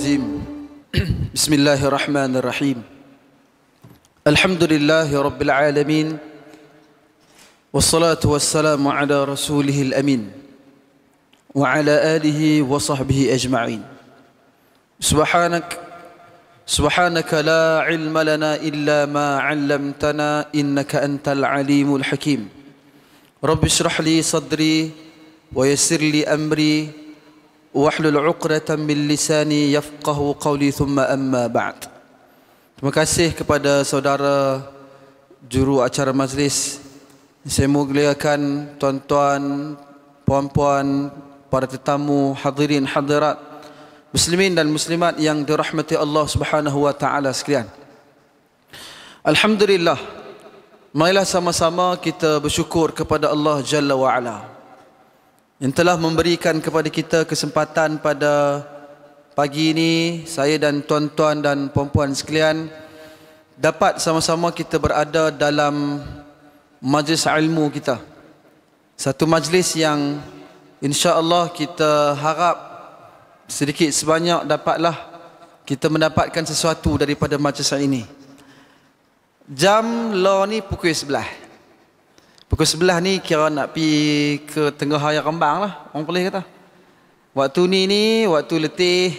الرجيم بسم الله الرحمن الرحيم الحمد لله رب العالمين والصلاة والسلام على رسوله الأمين وعلى آله وصحبه أجمعين سبحانك لا علم لنا إلا ما علمتنا إنك أنت العليم الحكيم رب اشرح لي صدري ويسر لي أمري wahlul 'uqdatam min lisani yafqahu qawli thumma amma ba'd. Terima kasih kepada saudara juru acara majlis. Saya muliakan tuan-tuan, puan-puan, para tetamu, hadirin hadirat, muslimin dan muslimat yang dirahmati Allah Subhanahu wa taala sekalian. Alhamdulillah. Marilah sama-sama kita bersyukur kepada Allah Jalla wa Ala yang telah memberikan kepada kita kesempatan pada pagi ini, saya dan tuan-tuan dan puan-puan sekalian dapat sama-sama kita berada dalam majlis ilmu kita. Satu majlis yang insya-Allah kita harap sedikit sebanyak dapatlah kita mendapatkan sesuatu daripada majlis ini. Jam law ni pukul 11. Pukul 11 ni kira nak pergi ke tengah raya Rembang lah, orang boleh kata. Waktu ni waktu letih.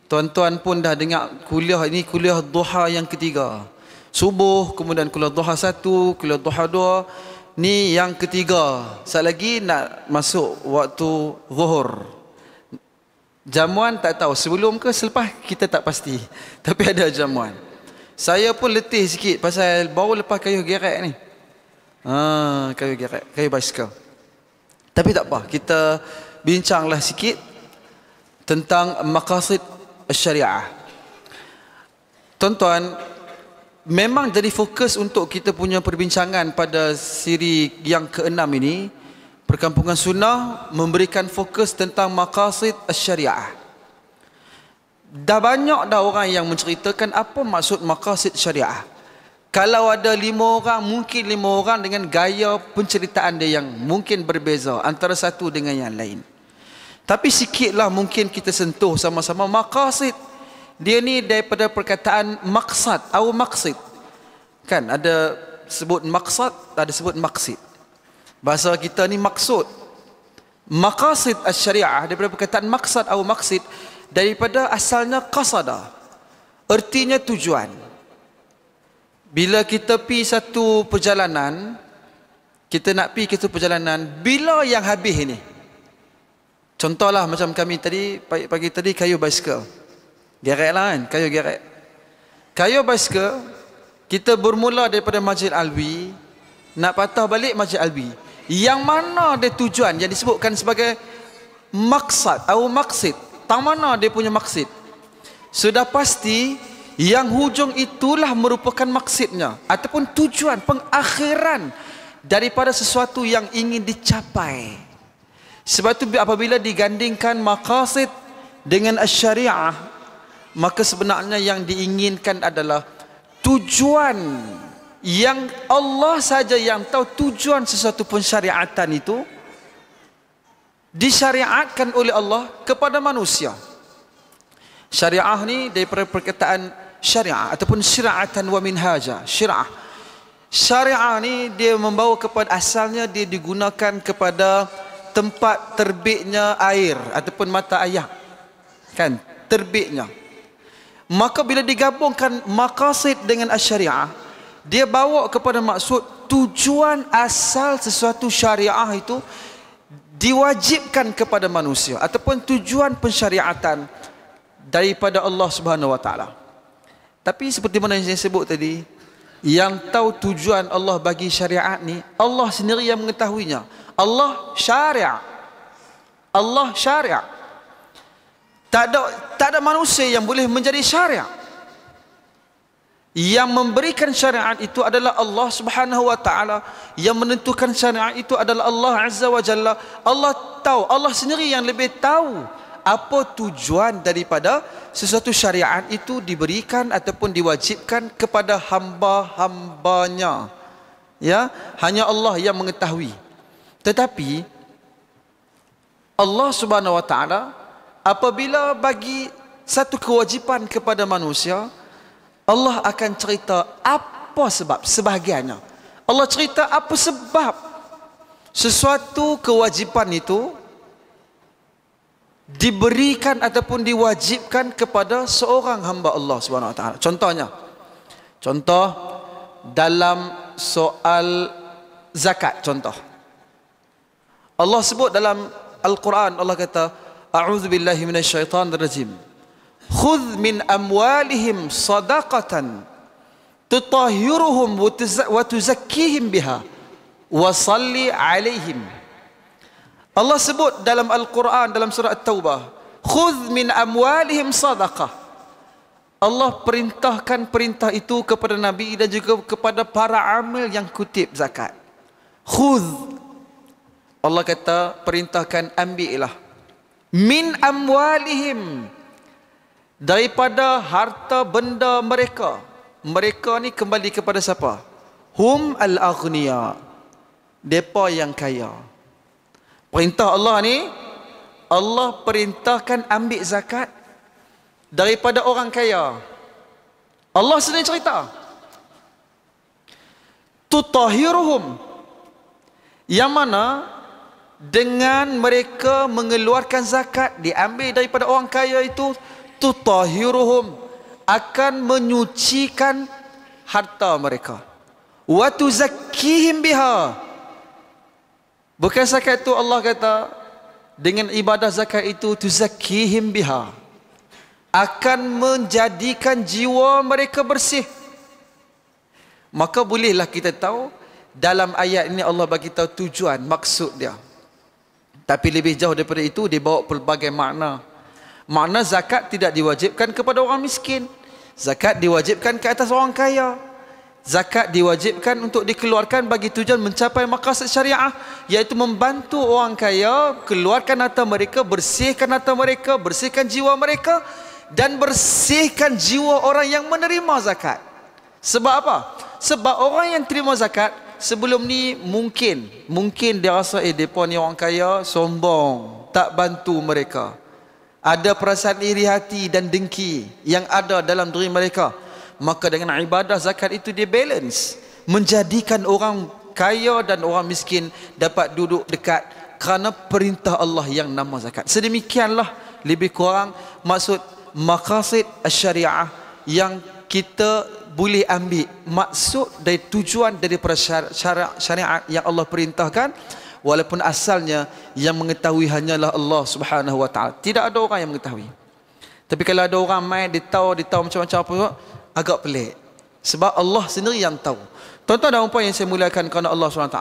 Tuan-tuan pun dah dengar kuliah ini, kuliah duha yang ketiga. Subuh, kemudian kuliah duha 1, kuliah duha 2. Ni yang ketiga. Sekali lagi nak masuk waktu zuhur. Jamuan tak tahu sebelum ke selepas, kita tak pasti. Tapi ada jamuan. Saya pun letih sikit pasal baru lepas kayu gerek ni. Kayu gerek, kayu basikal. Tapi tak apa, kita bincanglah sikit tentang maqasid syariah. Tuan-tuan, memang jadi fokus untuk kita punya perbincangan pada siri yang ke-6 ini. Perkampungan Sunnah memberikan fokus tentang maqasid syariah. Dah banyak dah orang yang menceritakan apa maksud maqasid syariah. Kalau ada 5 orang, mungkin 5 orang dengan gaya penceritaan dia yang mungkin berbeza antara satu dengan yang lain. Tapi sikitlah mungkin kita sentuh sama-sama maqasid. Dia ni daripada perkataan maqsad atau maqsid. Kan ada sebut maqsad, ada sebut maqsid. Bahasa kita ni maksud. Maqasid asy-syariah daripada perkataan maqsad atau maqsid, daripada asalnya qasada. Artinya tujuan. Bila kita pi satu perjalanan, kita nak pi ke satu perjalanan, bila yang habis ni? Contohlah macam kami tadi, pagi tadi kayu basikal. Gerek lah kan, kayu gerek. Kayu basikal, kita bermula daripada Masjid Alwi, nak patah balik Masjid Alwi. Yang mana dia tujuan, yang disebutkan sebagai maksad atau maksid. Tang mana dia punya maksid? Sudah pasti yang hujung itulah merupakan maksudnya ataupun tujuan pengakhiran daripada sesuatu yang ingin dicapai. Sebab itu apabila digandingkan maqasid dengan syariah, maka sebenarnya yang diinginkan adalah tujuan yang Allah saja yang tahu tujuan sesuatu pensyariatan itu disyariatkan oleh Allah kepada manusia. Syariah ni daripada perkataan syariah ataupun syira'atan wa minhaja. Syariah ni dia membawa kepada asalnya dia digunakan kepada tempat terbitnya air ataupun mata air. Kan, terbitnya. Maka bila digabungkan maqasid dengan syariah, dia bawa kepada maksud tujuan asal sesuatu syariah itu diwajibkan kepada manusia ataupun tujuan pensyariatan daripada Allah Subhanahu wa taala. Tapi seperti mana yang saya sebut tadi, yang tahu tujuan Allah bagi syariat ni, Allah sendiri yang mengetahuinya. Allah syariat. Allah syariat. Tak ada manusia yang boleh menjadi syariat. Yang memberikan syariat itu adalah Allah Subhanahu wa taala. Yang menentukan syariat itu adalah Allah Azza wa Jalla. Allah tahu, Allah sendiri yang lebih tahu apa tujuan daripada sesuatu syariat itu diberikan ataupun diwajibkan kepada hamba-hambanya. Ya, hanya Allah yang mengetahui. Tetapi Allah Subhanahu wa taala apabila bagi satu kewajipan kepada manusia, Allah akan cerita apa sebab, sebahagiannya Allah cerita apa sebab sesuatu kewajipan itu diberikan ataupun diwajibkan kepada seorang hamba Allah Subhanahu Wa Taala. Contoh dalam soal zakat. Contoh, Allah sebut dalam Al-Quran, Allah kata, A'udzu billahi minasyaitonir rajim. Khudh min amwalihim sadaqatan tutahhiruhum wa tuzakkihim biha wa salli alaihim. Allah sebut dalam Al-Quran dalam surah At-Taubah, khudh min amwalihim sadaqah. Allah perintahkan perintah itu kepada Nabi dan juga kepada para amil yang kutip zakat. Khudh, Allah kata perintahkan, ambillah min amwalihim, daripada harta benda mereka. Mereka ni kembali kepada siapa? Hum al-aghniya, depa yang kaya. Perintah Allah ni, Allah perintahkan ambil zakat daripada orang kaya. Allah sendiri cerita, tutahhiruhum, yang mana dengan mereka mengeluarkan zakat, diambil daripada orang kaya itu, tutahhiruhum, akan menyucikan harta mereka, wa tuzakkihim biha. Bukan zakat itu, Allah kata dengan ibadah zakat itu, tuzakkihim biha, akan menjadikan jiwa mereka bersih. Maka bolehlah kita tahu dalam ayat ini Allah bagi tahu tujuan, maksud dia. Tapi lebih jauh daripada itu, dibawa pelbagai makna. Makna zakat tidak diwajibkan kepada orang miskin. Zakat diwajibkan ke atas orang kaya. Zakat diwajibkan untuk dikeluarkan bagi tujuan mencapai maqasid syariah, iaitu membantu orang kaya keluarkan harta mereka, bersihkan harta mereka, bersihkan jiwa mereka, dan bersihkan jiwa orang yang menerima zakat. Sebab apa? Sebab orang yang terima zakat sebelum ni mungkin dia rasa depa ni orang kaya, sombong, tak bantu mereka. Ada perasaan iri hati dan dengki yang ada dalam diri mereka. Maka dengan ibadah zakat itu dia balance, menjadikan orang kaya dan orang miskin dapat duduk dekat kerana perintah Allah yang nama zakat. Sedemikianlah lebih kurang maksud maqasid syariah yang kita boleh ambil maksud dari tujuan daripada syariat yang Allah perintahkan, walaupun asalnya yang mengetahui hanyalah Allah Subhanahu Wa Taala. Tidak ada orang yang mengetahui. Tapi kalau ada orang main dia tahu macam-macam apa, agak pelik. Sebab Allah sendiri yang tahu. Tuan-tuan dan puan yang saya muliakan kerana Allah SWT,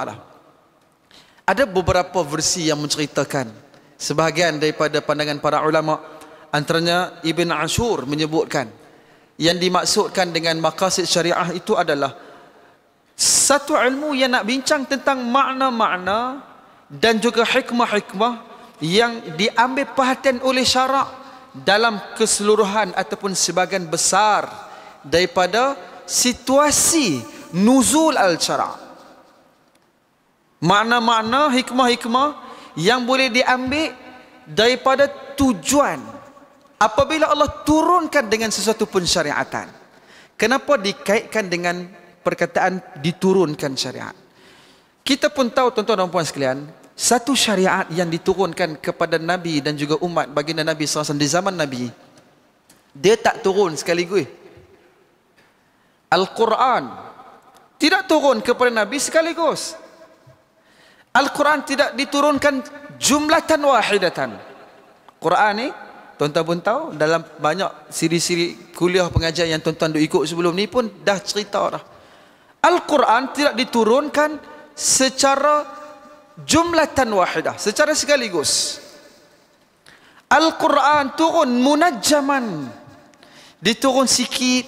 ada beberapa versi yang menceritakan sebahagian daripada pandangan para ulama. Antaranya Ibn Ashur menyebutkan yang dimaksudkan dengan maqasid syariah itu adalah satu ilmu yang nak bincang tentang makna-makna dan juga hikmah-hikmah yang diambil perhatian oleh syarak dalam keseluruhan ataupun sebahagian besar daripada situasi nuzul al-syara'. Makna-makna, hikmah-hikmah yang boleh diambil daripada tujuan apabila Allah turunkan dengan sesuatu pensyariatan. Kenapa dikaitkan dengan perkataan diturunkan syariat? Kita pun tahu tuan-tuan dan puan sekalian, satu syariat yang diturunkan kepada Nabi dan juga umat baginda Nabi SAW di zaman Nabi, dia tak turun sekaligus. Al-Quran tidak turun kepada Nabi sekaligus. Al-Quran tidak diturunkan jumlatan wahidatan. Quran ni tuan-tuan pun tahu, dalam banyak siri-siri kuliah pengajian yang tuan-tuan duk ikut sebelum ni pun dah cerita dah. Al-Quran tidak diturunkan secara jumlatan wahidah, secara sekaligus. Al-Quran turun munajjaman, diturun sikit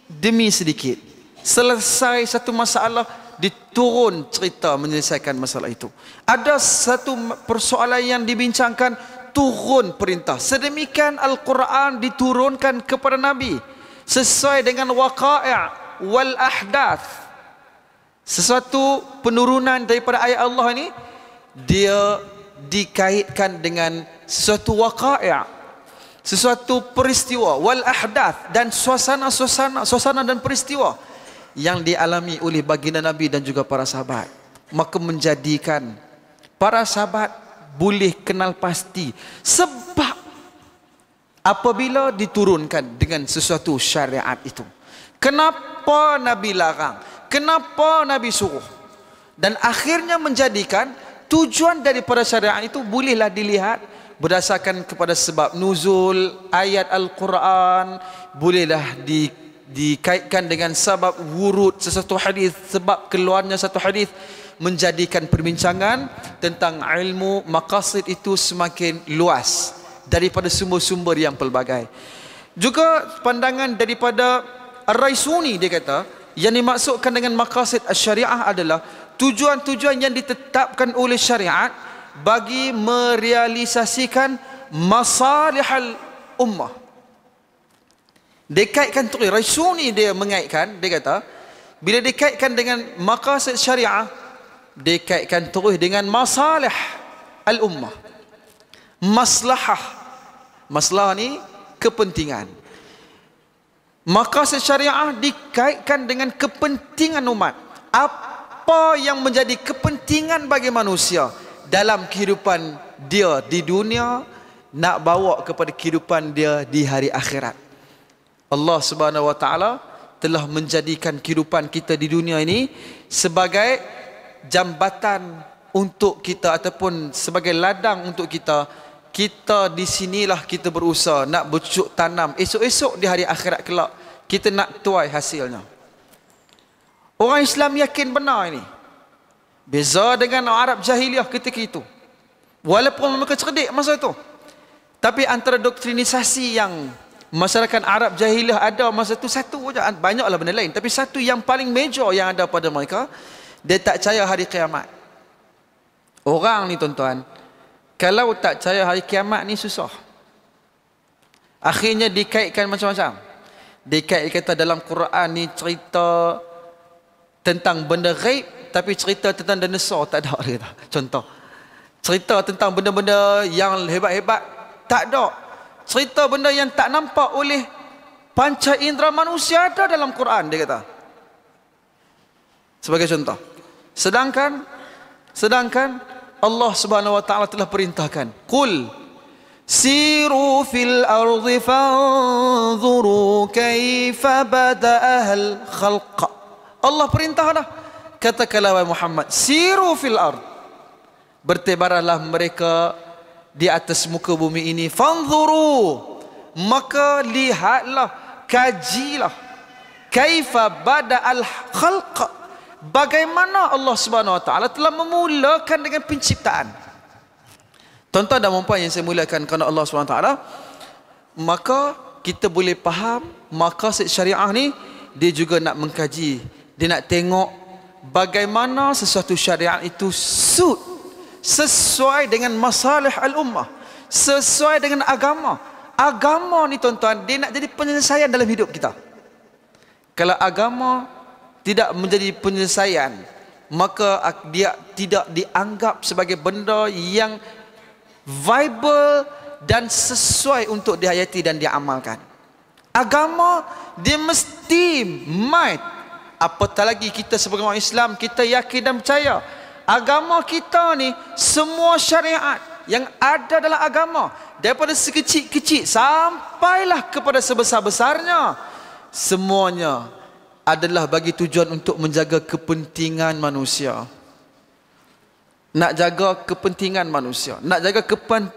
demi sedikit. Selesai satu masalah, diturun cerita menyelesaikan masalah itu. Ada satu persoalan yang dibincangkan, turun perintah. Sedemikian Al-Quran diturunkan kepada Nabi sesuai dengan waqai' wal ahdath. Sesuatu penurunan daripada ayat Allah ini, dia dikaitkan dengan sesuatu waqai', sesuatu peristiwa, wal ahdath, dan suasana dan peristiwa yang dialami oleh baginda Nabi dan juga para sahabat, maka menjadikan para sahabat boleh kenal pasti sebab apabila diturunkan dengan sesuatu syariat itu, kenapa Nabi larang, kenapa Nabi suruh, dan akhirnya menjadikan tujuan daripada syariat itu bolehlah dilihat berdasarkan kepada sebab nuzul ayat Al-Quran, bolehlah dikaitkan dengan sebab wurud sesuatu hadis, sebab keluarnya satu hadis, menjadikan perbincangan tentang ilmu maqasid itu semakin luas daripada sumber-sumber yang pelbagai. Juga pandangan daripada Ar-Raisuni, dia kata yang dimaksudkan dengan maqasid asy-syariah adalah tujuan-tujuan yang ditetapkan oleh syariat bagi merealisasikan masalihal ummah. Dia kaitkan tu, Raisuni dia mengaitkan, dia kata bila dikaitkan dengan maqasid syariah, dia kaitkan terus dengan masalih al-ummah. Masalah ni kepentingan. Maqasid syariah dikaitkan dengan kepentingan umat. Apa yang menjadi kepentingan bagi manusia dalam kehidupan dia di dunia, nak bawa kepada kehidupan dia di hari akhirat. Allah Subhanahu wa taala telah menjadikan kehidupan kita di dunia ini sebagai jambatan untuk kita ataupun sebagai ladang untuk kita. Kita di sinilah kita berusaha nak bercucuk tanam, esok-esok di hari akhirat kelak kita nak tuai hasilnya. Orang Islam yakin benar ini. Beza dengan Arab jahiliah ketika itu. Walaupun mereka cerdik masa itu, tapi antara doktrinisasi yang masyarakat Arab jahiliah ada masa itu satu saja, banyaklah benda lain, tapi satu yang paling major yang ada pada mereka, dia tak percaya hari kiamat. Orang ni tuan-tuan, kalau tak percaya hari kiamat ni susah. Akhirnya dikaitkan macam-macam. Dikait-kata dalam Quran ni cerita tentang benda ghaib, tapi cerita tentang dinosaur tak ada, dia kata. Contoh, cerita tentang benda-benda yang hebat-hebat tak ada. Cerita benda yang tak nampak oleh panca indera manusia ada dalam Quran, dia kata. Sebagai contoh. Sedangkan Allah Subhanahu wa taala telah perintahkan, qul siru fil ardi fanzuru kaifa bada'al khalq. Allah perintah dah. Katakanlah wahai Muhammad, siru fil ard, bertebaranlah mereka di atas muka bumi ini, fanzuru, maka lihatlah, kajilah, kaifa bada'al khalq, bagaimana Allah Subhanahu wa taala telah memulakan dengan penciptaan. Tuan-tuan dan puan yang saya muliakan kerana Allah Subhanahu wa taala, maka kita boleh faham maqasid syariah ni, dia juga nak mengkaji, dia nak tengok bagaimana sesuatu syariat itu sesuai dengan masalih al-ummah, sesuai dengan agama. Agama ni tuan-tuan, dia nak jadi penyelesaian dalam hidup kita. Kalau agama tidak menjadi penyelesaian, maka dia tidak dianggap sebagai benda yang viable dan sesuai untuk dihayati dan diamalkan. Agama dia mesti apatah lagi kita sebagai orang Islam, kita yakin dan percaya agama kita ni, semua syariat yang ada dalam agama, daripada sekecil-kecil sampailah kepada sebesar-besarnya, semuanya adalah bagi tujuan untuk menjaga kepentingan manusia. Nak jaga kepentingan manusia, nak jaga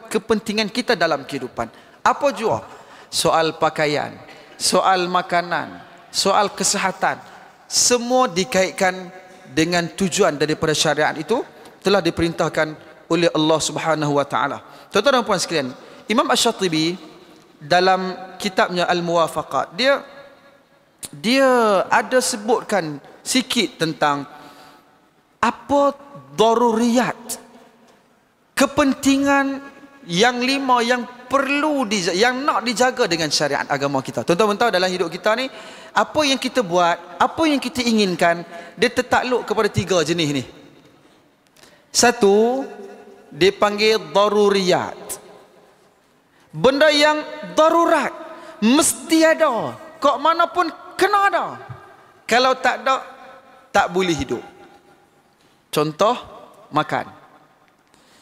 kepentingan kita dalam kehidupan. Apa jua? Soal pakaian, soal makanan, soal kesihatan, semua dikaitkan dengan tujuan daripada syariat itu telah diperintahkan oleh Allah Subhanahu wa taala. Tuan-tuan dan puan sekalian, Imam Asy-Syatibi dalam kitabnya Al-Muwafaqat, dia ada sebutkan sikit tentang apa daruriyat, kepentingan yang 5 yang perlu yang nak dijaga dengan syariat agama kita. Tuan-tuan tahu dalam hidup kita ni, apa yang kita buat, apa yang kita inginkan, dia tertakluk kepada 3 jenis ni. Satu, dia panggil daruriyat. benda yang darurat, mesti ada, kok mana pun kena ada. Kalau tak ada, tak boleh hidup. Contoh, makan.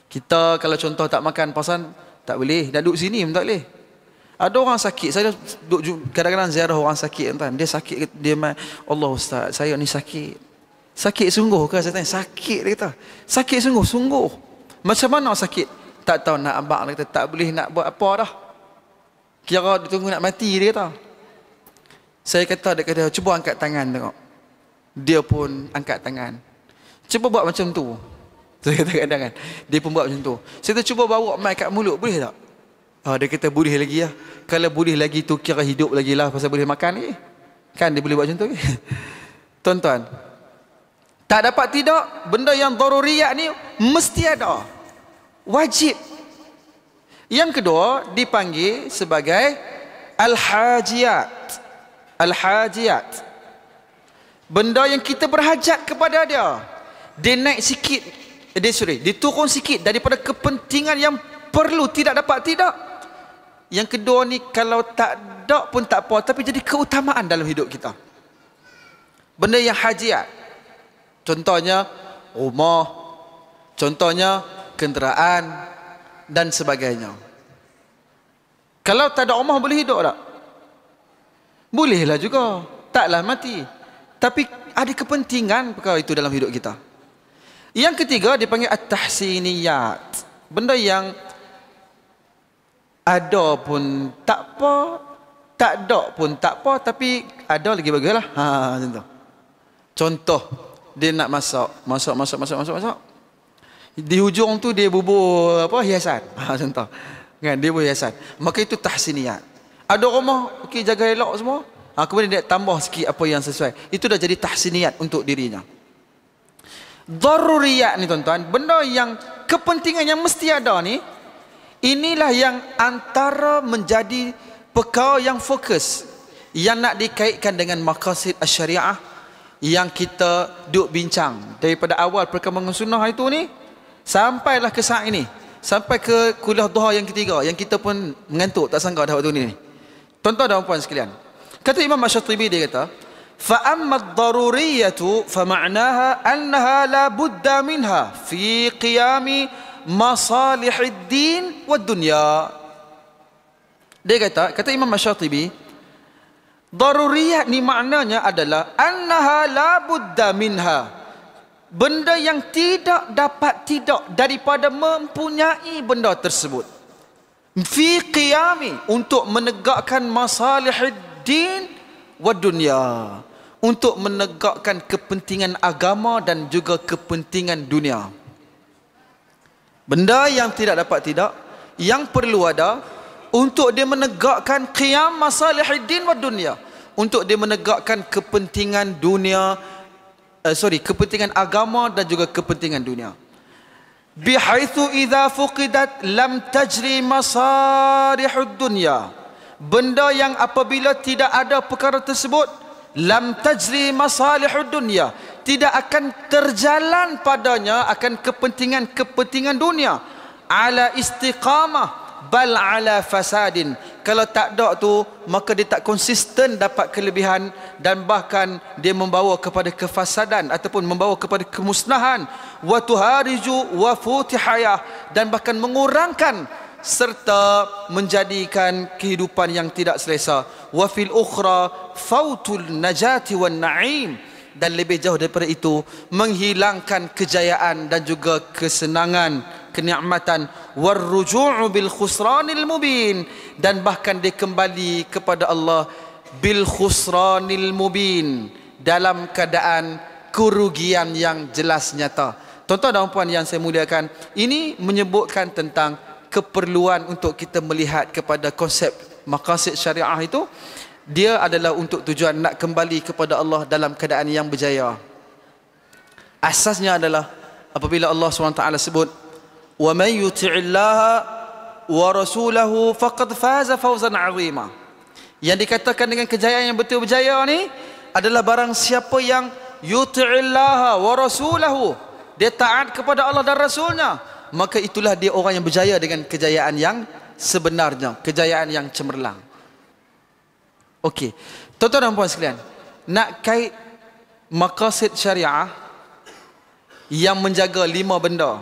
Kita kalau contoh tak makan, pasan tak boleh, dah duduk sini pun tak boleh. Ada orang sakit, saya duduk kadang-kadang ziarah orang sakit, tuan. Dia sakit, dia Allah Ustaz, saya ni sakit. Sakit sungguh ke? Saya tanya, sakit dia kata. Sakit sungguh. Macam mana sakit? Tak tahu nak abang, dia kata, tak boleh nak buat apa dah. Kira dia tunggu nak mati, dia kata. Saya kata, dia kata, cuba angkat tangan tengok. Dia pun angkat tangan. Cuba buat macam tu. Saya kata kadang-kadang, dia pun buat macam tu. Saya kata, cuba bawa mic kat mulut, boleh tak? Dia kata, boleh lagi lah. Kalau boleh lagi tu, kira hidup lagi lah, pasal boleh makan lagi. Kan dia boleh buat macam tu. Tuan-tuan, tak dapat tidak, benda yang daruriyat ni mesti ada, wajib. Yang kedua dipanggil sebagai al-hajiyat. Al-hajiyat, benda yang kita berhajat kepada dia. Dia naik sikit, dia turun sikit daripada kepentingan yang perlu, tidak dapat tidak. Yang kedua ni kalau tak ada pun tak apa, tapi jadi keutamaan dalam hidup kita. Benda yang hajiyat, contohnya rumah, contohnya kenderaan dan sebagainya. Kalau tak ada rumah boleh hidup tak? Bolehlah juga, taklah mati. Tapi ada kepentingan perkara itu dalam hidup kita. Yang ketiga dipanggil at-tahsiniyat, benda yang ada pun tak apa, tak ada pun tak apa, tapi ada lagi baguslah. Macam tu. Contoh, dia nak masak. Di hujung tu dia bubur hiasan. Contoh. Kan, dia bubur hiasan. Maka itu tahsiniyat. Ada rumah, okey, jaga elok semua. Kemudian dia tambah sikit apa yang sesuai. Itu dah jadi tahsiniyat untuk dirinya. Daruriyat ni tuan-tuan, benda yang kepentingan yang mesti ada ni, inilah yang antara menjadi perkara yang fokus, yang nak dikaitkan dengan maqasid asy-syariah yang kita duk bincang daripada awal perkembangan sunnah itu ni sampailah ke saat ini, sampai ke kuliah duha yang ketiga, yang kita pun mengantuk tak sangka dah waktu ni. Tuan-tuan dan puan sekalian, kata Imam Asy-Syatibi, dia kata, fa amma ad-daruriyatu fa ma'naha annaha la budda minha fi qiyami masalihid din wad dunya. Dia kata Imam Asy-Syatibi, daruriyat ni maknanya adalah annaha la budda minha, benda yang tidak dapat tidak daripada mempunyai benda tersebut, fi qiyami, untuk menegakkan masalihid din wad dunya, untuk menegakkan kepentingan agama dan juga kepentingan dunia. Benda yang tidak dapat tidak, yang perlu ada untuk dia menegakkan qiyam masalihiddin wa dunia, untuk dia menegakkan kepentingan dunia, kepentingan agama dan juga kepentingan dunia. Bihaitsu idza fuqidat lam tajri masalihud dunya, benda yang apabila tidak ada perkara tersebut, lam tajri masalihud dunya, tidak akan terjalan padanya akan kepentingan dunia, ala istiqamah bal ala fasadin. Kalau tak ada tu, maka dia tak konsisten dapat kelebihan, dan bahkan dia membawa kepada kefasadan ataupun membawa kepada kemusnahan, wa tuhariju wa futihayah, dan bahkan mengurangkan serta menjadikan kehidupan yang tidak selesa. Wa fil ukhra fautul najati wan na'im, dan lebih jauh daripada itu, menghilangkan kejayaan dan juga kesenangan, kenikmatan. Warruju'u bil khusranil mubin, dan bahkan dia kembali kepada Allah bil khusranil mubin, dalam keadaan kerugian yang jelas nyata. Tuan-tuan dan puan yang saya muliakan, ini menyebutkan tentang keperluan untuk kita melihat kepada konsep maqasid syariah itu. Dia adalah untuk tujuan nak kembali kepada Allah dalam keadaan yang berjaya. Asasnya adalah apabila Allah SWT sebut, wa man yuti'illaha wa rasulahu faqad faza fawzan 'azima. Yang dikatakan dengan kejayaan yang betul berjaya ni adalah barang siapa yang yuti'illaha wa rasulahu, dia taat kepada Allah dan Rasulnya, maka itulah dia orang yang berjaya dengan kejayaan yang sebenarnya, kejayaan yang cemerlang. Okey, tuan-tuan dan puan sekalian, nak kait maqasid syariah yang menjaga 5 benda.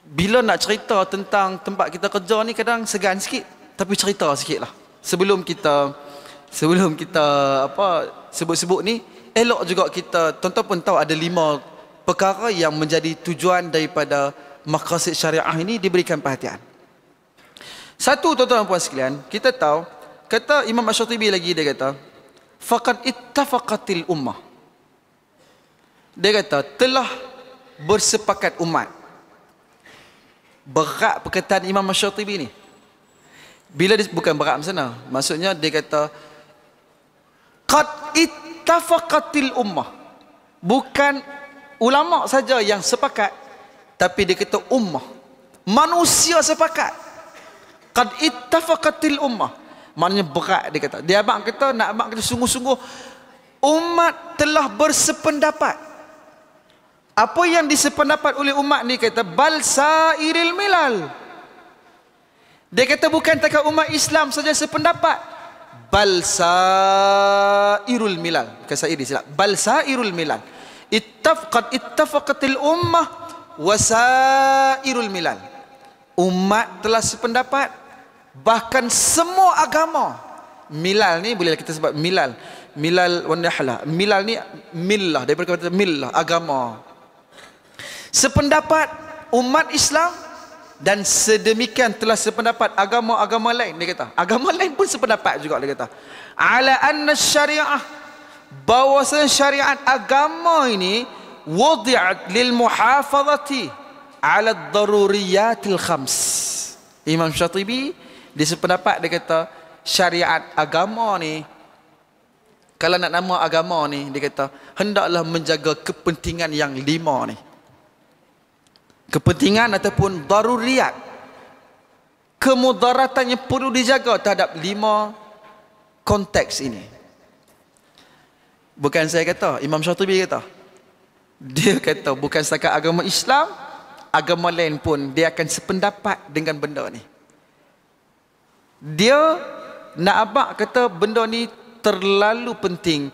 Bila nak cerita tentang tempat kita kerja ni kadang segan sikit, tapi cerita sikit lah. Sebelum kita sebut-sebut ni, elok juga kita, tuan-tuan pun tahu ada 5 perkara yang menjadi tujuan daripada maqasid syariah ini diberikan perhatian. Satu, tuan-tuan dan puan sekalian, kita tahu, kata Imam Asy-Syatibi lagi, dia kata, faqad ittafaqatil ummah. Dia kata, telah bersepakat umat. Berat perkataan Imam Asy-Syatibi ni. Bila dia, bukan berat macam mana, maksudnya dia kata qad ittafaqatil ummah, bukan ulama saja yang sepakat, tapi dia kata ummah, manusia sepakat. Qad ittafaqatil ummah, maknanya berat. Dia kata, dia abang kata, nak abang kata sungguh-sungguh, umat telah bersependapat. Apa yang disependapat oleh umat ni, kata bal sairil milal. Dia kata bukan takat umat Islam saja sependapat, bal sairul milal. Bukan sairi, silap. Bal sairul milal. Ittafaqatil ummah wa sairul milal. Umat telah sependapat, bahkan semua agama. Milal ni boleh kita sebut milal. Milal wa nahla. Milal ni millah, daripada kata millah, agama. Sependapat umat Islam, dan sedemikian telah sependapat agama-agama lain. Dia kata agama lain pun sependapat juga. Dia kata ala anna syariah, bahawasanya syariat agama ini wudi'at lil muhafazati ala daruriyatil khams. Imam Syatibi dia sependapat, dia kata syariat agama ni, kalau nak nama agama ni, dia kata hendaklah menjaga kepentingan yang 5 ni. Kepentingan ataupun daruriyat, kemudaratan yang perlu dijaga terhadap 5 konteks ini. Bukan saya kata, Imam Syatibi kata. Dia kata bukan setakat agama Islam, agama lain pun dia akan sependapat dengan benda ni. Dia nak abang kata benda ni terlalu penting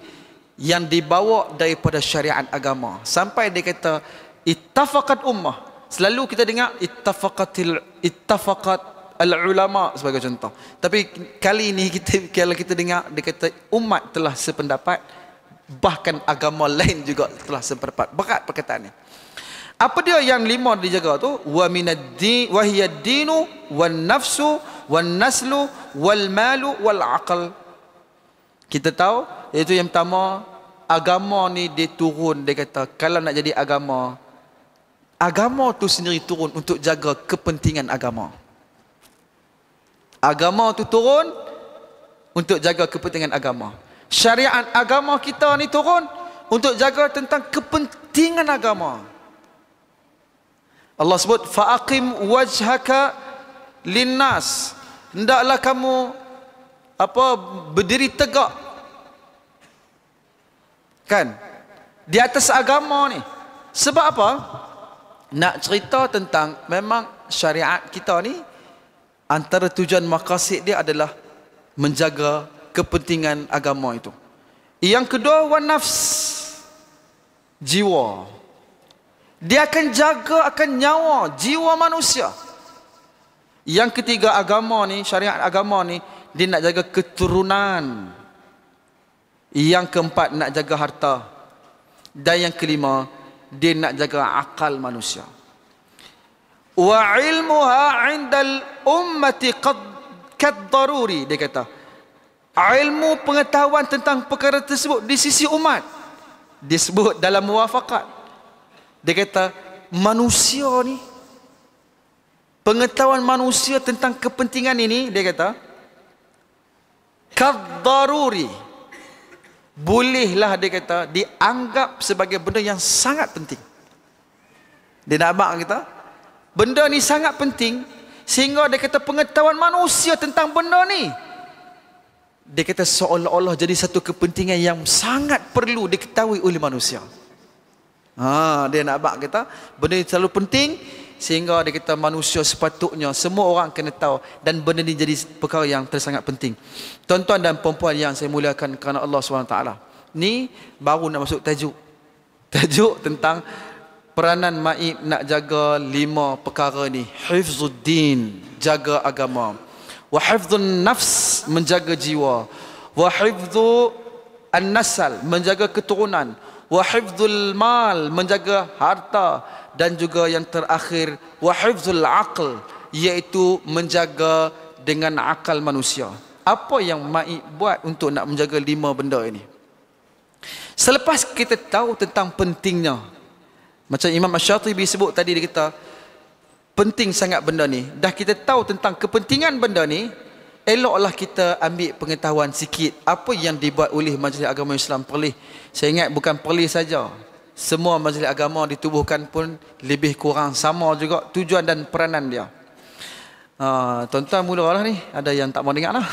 yang dibawa daripada syariat agama, sampai dia kata ittafaqat ummah. Selalu kita dengar ittafaqat al ulama sebagai contoh, tapi kali ini kalau kita dengar dia kata umat telah sependapat, bahkan agama lain juga telah sependapat. Berat perkataannya. Apa dia yang 5 dijaga tu? Wa minad-din wa hiya ad-dinu wan nafsu wan naslu wal malu wal aql. Kita tahu iaitu yang pertama, agama ni dia turun, dia kata kalau nak jadi agama, agama tu sendiri turun untuk jaga kepentingan agama. Agama tu turun untuk jaga kepentingan agama. Syariat agama kita ni turun untuk jaga tentang kepentingan agama. Allah sebut fa'aqim wajhaka linnas, hendaklah kamu berdiri tegak kan di atas agama ni. Sebab apa? Nak cerita tentang memang syariat kita ni, antara tujuan maqasid dia adalah menjaga kepentingan agama itu. Yang kedua, wan nafs, jiwa. Dia akan jaga akan nyawa, jiwa manusia. Yang ketiga, agama ni, syariat agama ni, dia nak jaga keturunan. Yang keempat, nak jaga harta. Dan yang kelima, dia nak jaga akal manusia. Wa ilmuha 'indal ummati qad daruri. Dia kata ilmu pengetahuan tentang perkara tersebut di sisi umat disebut dalam muwafaqat. Dia kata manusia ni, pengetahuan manusia tentang kepentingan ini, dia kata qad daruri, bolehlah dia kata dianggap sebagai benda yang sangat penting. Dia nak abang kita benda ni sangat penting, sehingga dia kata pengetahuan manusia tentang benda ni, dia kata seolah-olah jadi satu kepentingan yang sangat perlu diketahui oleh manusia. Dia nak abang kita benda ni terlalu penting, sehingga dia kata manusia sepatutnya semua orang kena tahu, dan benda ni jadi perkara yang sangat penting. Tuan-tuan dan puan-puan yang saya muliakan kerana Allah SWT, ni baru nak masuk tajuk tentang peranan Maib nak jaga 5 perkara ni. Hifzuddin, jaga agama, wa hifzun nafs, menjaga jiwa, wa hifzu an-nasal, menjaga keturunan, wa hifzul mal, menjaga harta, dan juga yang terakhir wa hifzul aql, iaitu menjaga dengan akal manusia. Apa yang Maib buat untuk nak menjaga 5 benda ini? Selepas kita tahu tentang pentingnya, macam Imam Asy-Syatibi sebut tadi, dia kata penting sangat benda ni. Dah kita tahu tentang kepentingan benda ni, eloklah kita ambil pengetahuan sikit apa yang dibuat oleh Majlis Agama Islam Perlis. Saya ingat bukan Perlis saja, semua majlis agama ditubuhkan pun lebih kurang sama juga tujuan dan peranan dia. Tuan-tuan mulalah ni, ada yang tak mau dengar lah.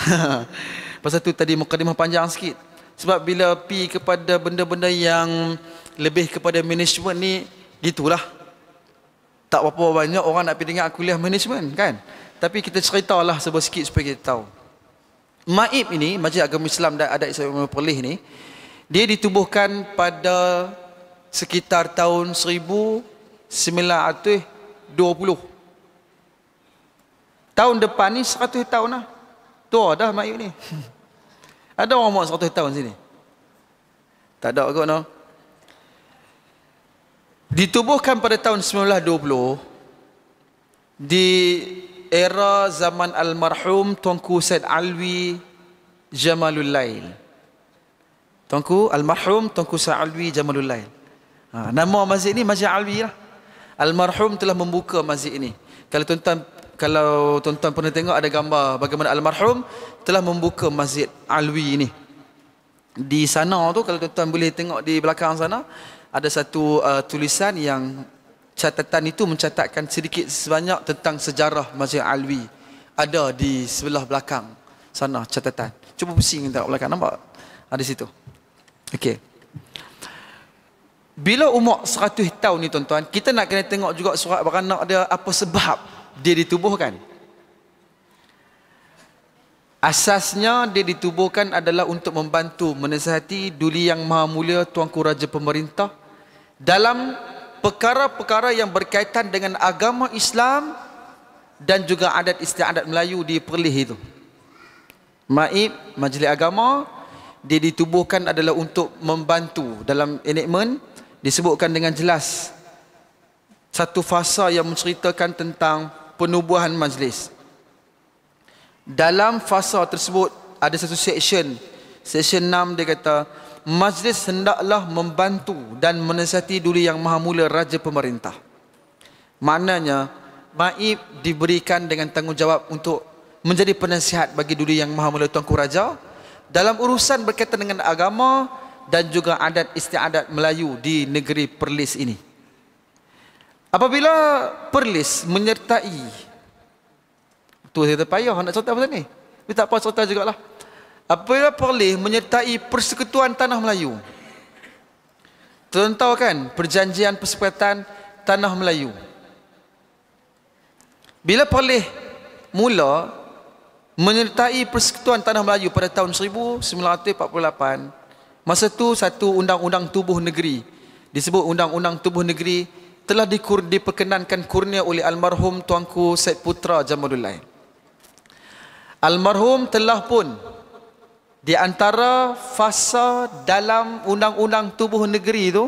Pasal tu tadi mukadimah panjang sikit. Sebab bila pi kepada benda-benda yang lebih kepada management ni, gitulah. Tak berapa banyak orang nak pergi dengar kuliah management kan. Tapi kita ceritalah sikit supaya kita tahu. Maib ini, Majlis Agama Islam dan Adat Islam Perlis ni, dia ditubuhkan pada sekitar tahun 1920. Tahun depan ni 100 tahun lah. Tua dah Maib ni. Ada orang buat 100 tahun sini? Tak ada kot, no? Ditubuhkan pada tahun 1920 di era zaman almarhum Tuanku Said Alwi Jamalul Lail. Almarhum Tuanku Said Alwi Jamalul Lail. Nama masjid ni Masjid Alwi lah. Almarhum telah membuka masjid ini. Kalau tuan-tuan pernah tengok, ada gambar bagaimana almarhum telah membuka Masjid Alwi ini. Di sana tu, kalau tuan-tuan boleh tengok di belakang sana, ada satu tulisan yang catatan itu mencatatkan sedikit sebanyak tentang sejarah Masjid Alwi. Ada di sebelah belakang sana catatan. Cuba pusing tengok belakang, nampak? Ada situ. Okey. Bila umur 100 tahun ni tuan-tuan, kita nak kena tengok juga surat beranak dia, apa sebab dia ditubuhkan. Asasnya dia ditubuhkan adalah untuk membantu menasihati Duli Yang Maha Mulia Tuanku Raja Pemerintah dalam perkara-perkara yang berkaitan dengan agama Islam dan juga adat istiadat Melayu di Perlis itu. Maib, Majlis Agama, dia ditubuhkan adalah untuk membantu. Dalam enactment disebutkan dengan jelas satu fasa yang menceritakan tentang penubuhan majlis. Dalam fasa tersebut ada satu section 6, dia kata majlis hendaklah membantu dan menasihati Duli Yang Maha Mulia Raja Pemerintah. Maknanya Maib diberikan dengan tanggungjawab untuk menjadi penasihat bagi Duli Yang Maha Mulia Tuanku Raja dalam urusan berkaitan dengan agama dan juga adat istiadat Melayu di negeri Perlis ini. Apabila Perlis menyertai, tu saya terpayah nak cerita pasal ni, tapi tak apa, cerita jugalah. Apabila Perlis menyertai Persekutuan Tanah Melayu, tuan tahu kan perjanjian persekutuan Tanah Melayu. Bila Perlis mula menyertai Persekutuan Tanah Melayu pada tahun 1948, masa tu satu undang-undang tubuh negeri, disebut Undang-Undang Tubuh Negeri, telah diperkenankan kurnia oleh almarhum Tuanku Said Putra Jamalul Lail. Almarhum telah pun di antara fasa dalam Undang-Undang Tubuh Negeri itu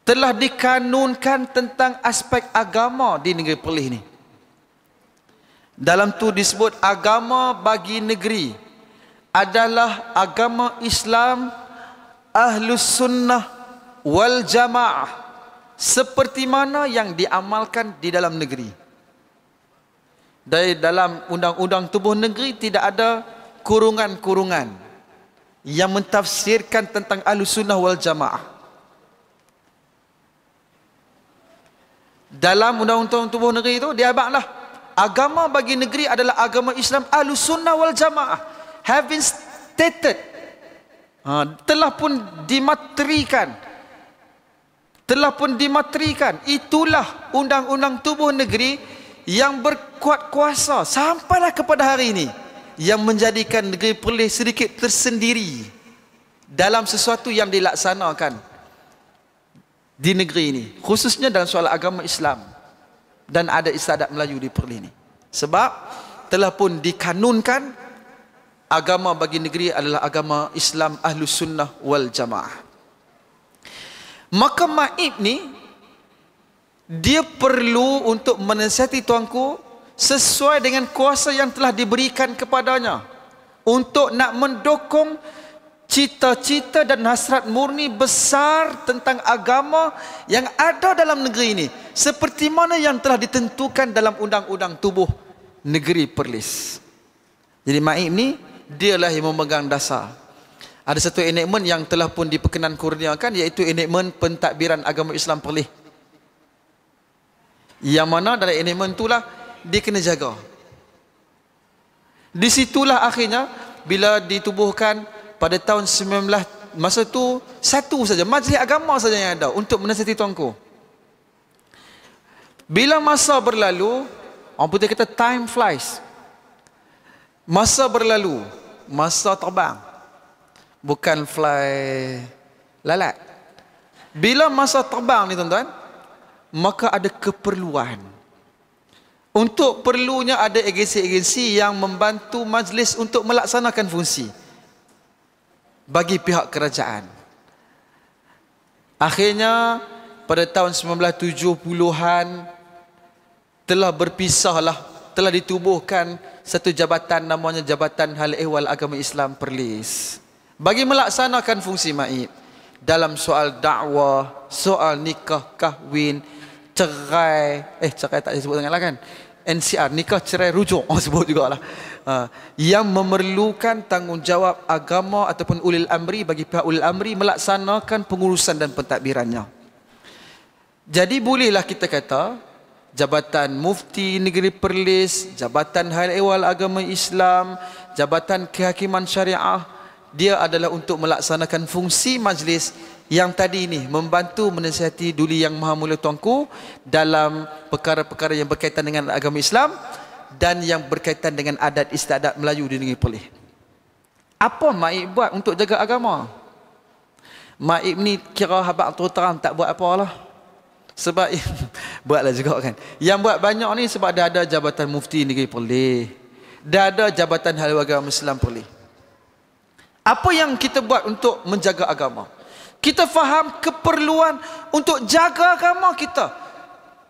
telah dikanunkan tentang aspek agama di negeri Perlis ini. Dalam tu disebut agama bagi negeri adalah agama Islam Ahlus Sunnah wal Jamaah, seperti mana yang diamalkan di dalam negeri. Dari dalam Undang-Undang Tubuh Negeri tidak ada kurungan-kurungan yang mentafsirkan tentang Ahlus Sunnah wal Jamaah. Dalam Undang-Undang Tubuh Negeri itu diabaklah agama bagi negeri adalah agama Islam Ahlus Sunnah wal Jamaah. Having stated, telah pun dimaterikan telah pun dimaterikan. Itulah undang-undang tubuh negeri yang berkuat kuasa sampailah kepada hari ini, yang menjadikan negeri Perlis sedikit tersendiri dalam sesuatu yang dilaksanakan di negeri ini, khususnya dalam soal agama Islam dan adat istiadat Melayu di Perlis ini. Sebab telah pun dikanunkan agama bagi negeri adalah agama Islam Ahlus Sunnah wal Jamaah. Maka Maib ni dia perlu untuk menasihati tuanku sesuai dengan kuasa yang telah diberikan kepadanya untuk nak mendukung cita-cita dan hasrat murni besar tentang agama yang ada dalam negeri ini, seperti mana yang telah ditentukan dalam undang-undang tubuh negeri Perlis. Jadi Maib ni dialah yang memegang dasar. Ada satu enakmen yang telah pun diperkenan kurniakan, iaitu enakmen pentadbiran agama Islam Perlis, yang mana dalam enakmen itulah dia kena jaga. Di situlah akhirnya bila ditubuhkan pada tahun 19, masa tu satu saja majlis agama saja yang ada untuk menasihati tuanku. Bila masa berlalu, orang putih kata time flies. Masa berlalu, masa terbang, bukan fly lalat. Bila masa terbang ni tuan-tuan, maka ada keperluan. Untuk perlunya ada agensi-agensi yang membantu majlis untuk melaksanakan fungsi bagi pihak kerajaan. Akhirnya pada tahun 1970-an telah berpisahlah, telah ditubuhkan satu jabatan namanya Jabatan Hal Ehwal Agama Islam Perlis, bagi melaksanakan fungsi Maib dalam soal dakwah, soal nikah, kahwin, cerai, cerai tak disebut sangatlah kan, NCR, nikah cerai rujuk sebut jugalah, yang memerlukan tanggungjawab agama ataupun ulil amri, bagi pihak ulil amri melaksanakan pengurusan dan pentadbirannya. Jadi bolehlah kita kata Jabatan Mufti Negeri Perlis, Jabatan Hal Ehwal Agama Islam, Jabatan Kehakiman Syariah, dia adalah untuk melaksanakan fungsi majlis yang tadi ini, membantu menasihati Duli Yang Maha Mulia tuanku dalam perkara-perkara yang berkaitan dengan agama Islam dan yang berkaitan dengan adat istiadat Melayu di Negeri Perlis. Apa Maib buat untuk jaga agama? Maib ni kira habaq terus terang tak buat apa lah. Sebab buatlah juga kan. Yang buat banyak ni sebab dah ada Jabatan Mufti Negeri Perlis, dah ada Jabatan Hal Ehwal Agama Islam Perlis. Apa yang kita buat untuk menjaga agama? Kita faham keperluan untuk jaga agama kita.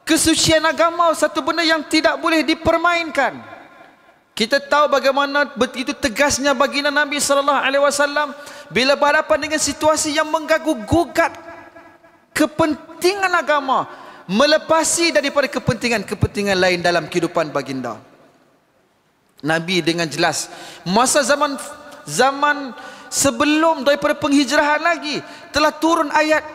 Kesucian agama satu benda yang tidak boleh dipermainkan. Kita tahu bagaimana begitu tegasnya baginda Nabi SAW bila berhadapan dengan situasi yang mengganggu-gugat kepentingan agama, melepasi daripada kepentingan-kepentingan lain dalam kehidupan baginda. Nabi dengan jelas, masa zaman sebelum daripada penghijrahan lagi, telah turun ayat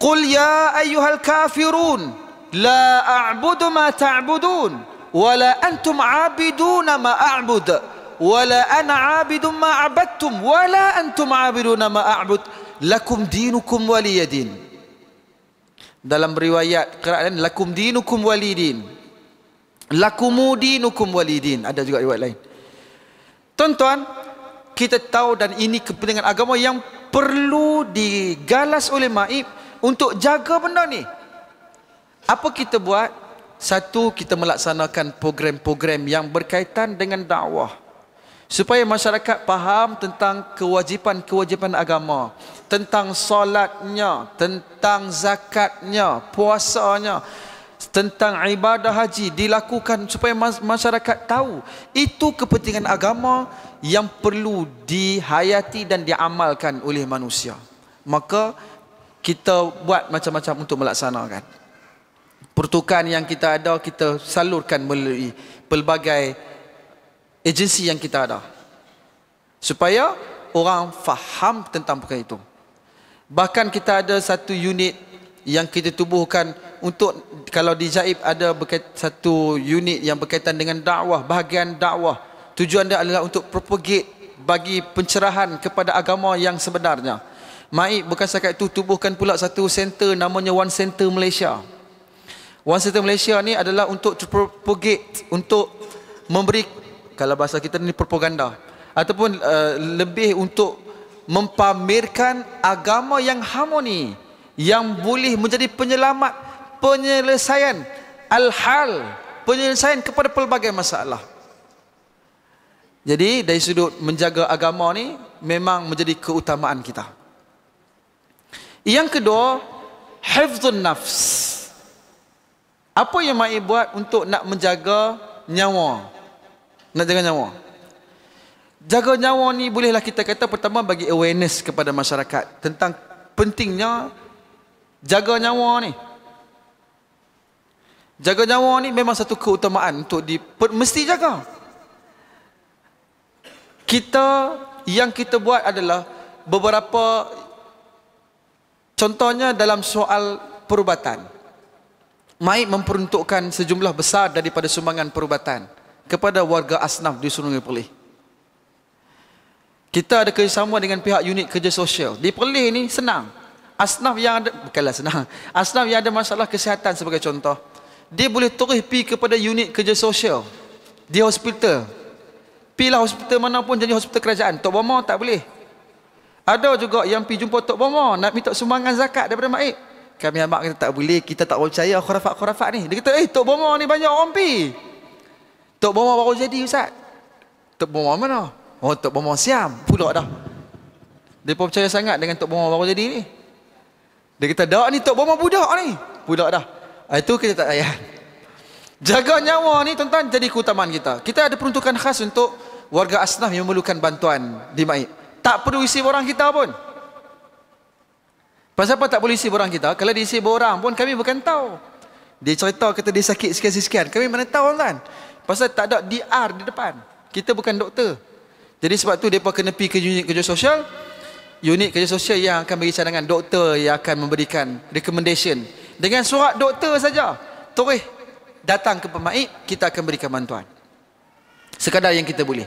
Qul ya ayyuhal kafirun la a'budu ma ta'budun wa la antum 'abiduna ma a'bud wa la ana 'abidun ma 'abadtum wa la antum 'abiduna ma a'bud lakum dinukum waliyadin. Dalam riwayat qiraan lakum dinukum walidin, lakumu dinukum walidin, ada juga riwayat lain. Tuan-tuan, kita tahu dan ini kepentingan agama yang perlu digalas oleh Maib untuk jaga benda ni. Apa kita buat? Satu, kita melaksanakan program-program yang berkaitan dengan dakwah, supaya masyarakat faham tentang kewajipan-kewajipan agama, tentang solatnya, tentang zakatnya, puasanya, tentang ibadah haji dilakukan, supaya masyarakat tahu itu kepentingan agama yang perlu dihayati dan diamalkan oleh manusia. Maka kita buat macam-macam untuk melaksanakan. Pertukaran yang kita ada, kita salurkan melalui pelbagai agensi yang kita ada, supaya orang faham tentang perkara itu. Bahkan kita ada satu unit yang kita tubuhkan untuk, kalau di Jaib ada satu unit yang berkaitan dengan dakwah, bahagian dakwah. Tujuan dia adalah untuk propagate, bagi pencerahan kepada agama yang sebenarnya. Maib bukan setakat itu, tubuhkan pula satu center namanya One Center Malaysia. One Center Malaysia ni adalah untuk to propagate, untuk memberi, kalau bahasa kita ni propaganda, ataupun lebih untuk mempamerkan agama yang harmoni, yang boleh menjadi penyelamat, penyelesaian al-hal, penyelesaian kepada pelbagai masalah. Jadi dari sudut menjaga agama ni memang menjadi keutamaan kita. Yang kedua, hifzun nafs. Apa yang Maib buat untuk nak menjaga nyawa? Nak jaga nyawa. Jaga nyawa ni bolehlah kita kata pertama bagi awareness kepada masyarakat tentang pentingnya jaga nyawa ni. Jaga nyawa ni memang satu keutamaan untuk mesti jaga. Yang kita buat adalah beberapa, contohnya dalam soal perubatan. Maib memperuntukkan sejumlah besar daripada sumbangan perubatan kepada warga asnaf di Sungai Perlis. Kita ada kerjasama dengan pihak unit kerja sosial. Di Perlis ni senang. Asnaf yang ada, bukanlah senang, asnaf yang ada masalah kesihatan sebagai contoh, dia boleh terus pergi kepada unit kerja sosial di hospital. Pilah hospital mana pun, jadi hospital kerajaan. Tok Bomo tak boleh. Ada juga yang pergi jumpa Tok Bomo nak minta sumbangan zakat daripada Maib. Kami abang kata tak boleh, kita tak percaya khurafat-khurafat ni. Dia kata, Tok Bomo ni banyak orang pergi. Tok Bomo baru jadi Ustaz. Tok Bomo mana? Oh, Tok Bomo Siam pula dah. Dia pun percaya sangat dengan Tok Bomo baru jadi ni. Dia kata, dak ni Tok Bomo budak ni. Budak dah. Itu kita tak payah. Jaga nyawa ni tuan-tuan jadi keutamaan kita. Kita ada peruntukan khas untuk warga asnaf yang memerlukan bantuan di Maib. Tak perlu isi borang kita pun. Pasal apa tak boleh isi borang kita? Kalau diisi borang pun kami bukan tahu. Dia cerita kata dia sakit sekian-sekian. Kami mana tahu tuan. Pasal tak ada DR di depan. Kita bukan doktor. Jadi sebab tu mereka kena pergi ke unit kerja sosial. Unit kerja sosial yang akan beri cadangan, doktor yang akan memberikan recommendation. Dengan surat doktor saja, terus datang ke Maib, kita akan berikan bantuan sekadar yang kita boleh.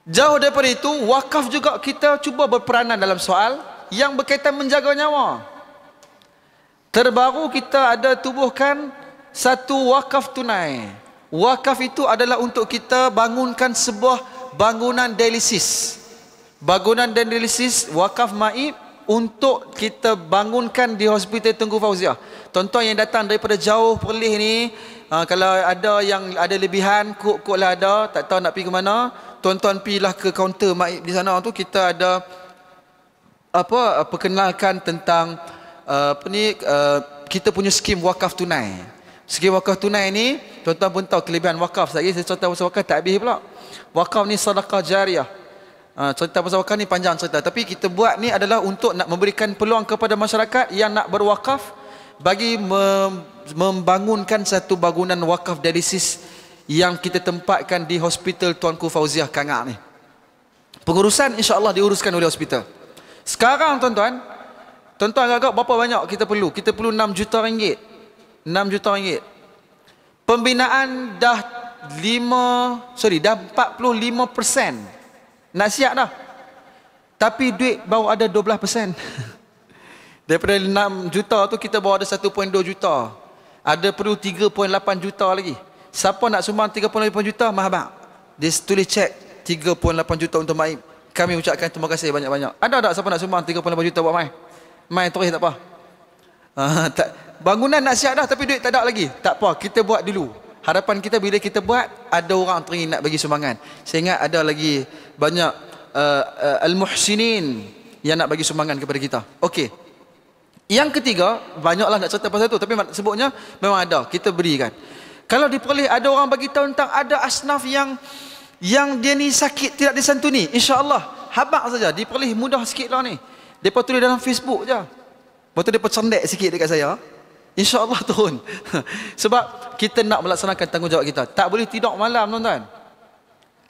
Jauh daripada itu, wakaf juga kita cuba berperanan dalam soal yang berkaitan menjaga nyawa. Terbaru kita ada tubuhkan satu wakaf tunai. Wakaf itu adalah untuk kita bangunkan sebuah bangunan dialisis. Bangunan dialisis wakaf Maib untuk kita bangunkan di Hospital Tunku Fauziah. Tuan-tuan yang datang daripada jauh Perlis ni, kalau ada yang ada lebihan, kod lah ada, tak tahu nak pergi ke mana, tuan-tuan pergilah ke kaunter Maib di sana tu. Kita ada perkenalkan tentang kita punya skim wakaf tunai. Skim wakaf tunai ni, tuan-tuan pun tahu kelebihan wakaf. Sekali saya cerita pasal wakaf tak habis pula. Wakaf ni sedekah jariah. Cerita pasal wakaf ni panjang cerita, tapi kita buat ni adalah untuk nak memberikan peluang kepada masyarakat yang nak berwakaf bagi membangunkan satu bangunan wakaf dialisis yang kita tempatkan di Hospital Tuanku Fauziah Kangak ni. Pengurusan insya-Allah diuruskan oleh hospital. Sekarang tuan-tuan agak berapa banyak kita perlu? Kita perlu 6 juta ringgit. 6 juta ringgit. Pembinaan dah 45%. Nak siap dah. Tapi duit baru ada 12%. Daripada 6 juta tu kita baru ada 1.2 juta. Ada perlu 3.8 juta lagi. Siapa nak sumbang 3.8 juta? Mahabak. Dia tulis cek 3.8 juta untuk Maib. Kami ucapkan terima kasih banyak-banyak. Ada tak siapa nak sumbang 3.8 juta buat Mai? Mai terus tak apa. Bangunan nak siap dah tapi duit tak ada lagi. Tak apa, kita buat dulu. Harapan kita bila kita buat, ada orang teringin nak bagi sumbangan. Saya ingat ada lagi banyak al-muhsinin yang nak bagi sumbangan kepada kita. Okey. Yang ketiga, banyaklah nak cerita pasal tu, tapi sebutnya memang ada, kita berikan. Kalau di Perlis ada orang bagi tahu tentang ada asnaf yang dia ni sakit tidak disantuni, insya-Allah habaq saja. Di Perlis mudah sikitlah ni. Depa tulis dalam Facebook je. Lepas tu depa cendek sikit dekat saya. InsyaAllah turun. Sebab kita nak melaksanakan tanggungjawab kita. Tak boleh tidur malam tuan-tuan.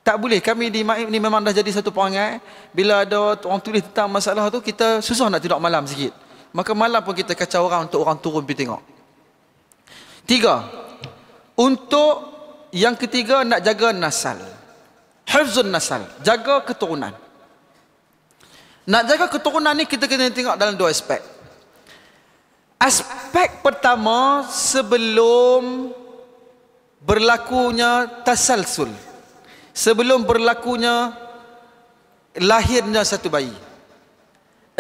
Tak boleh. Kami di Maib ni memang dah jadi satu perangai. Bila ada orang tulis tentang masalah tu, kita susah nak tidur malam sikit. Maka malam pun kita kacau orang untuk orang turun pergi tengok. 3. Untuk yang ketiga, nak jaga nasal. Hifzun nasal. Jaga keturunan. Nak jaga keturunan ni kita kena tengok dalam dua aspek. Aspek pertama, sebelum berlakunya tasalsul, sebelum berlakunya lahirnya satu bayi.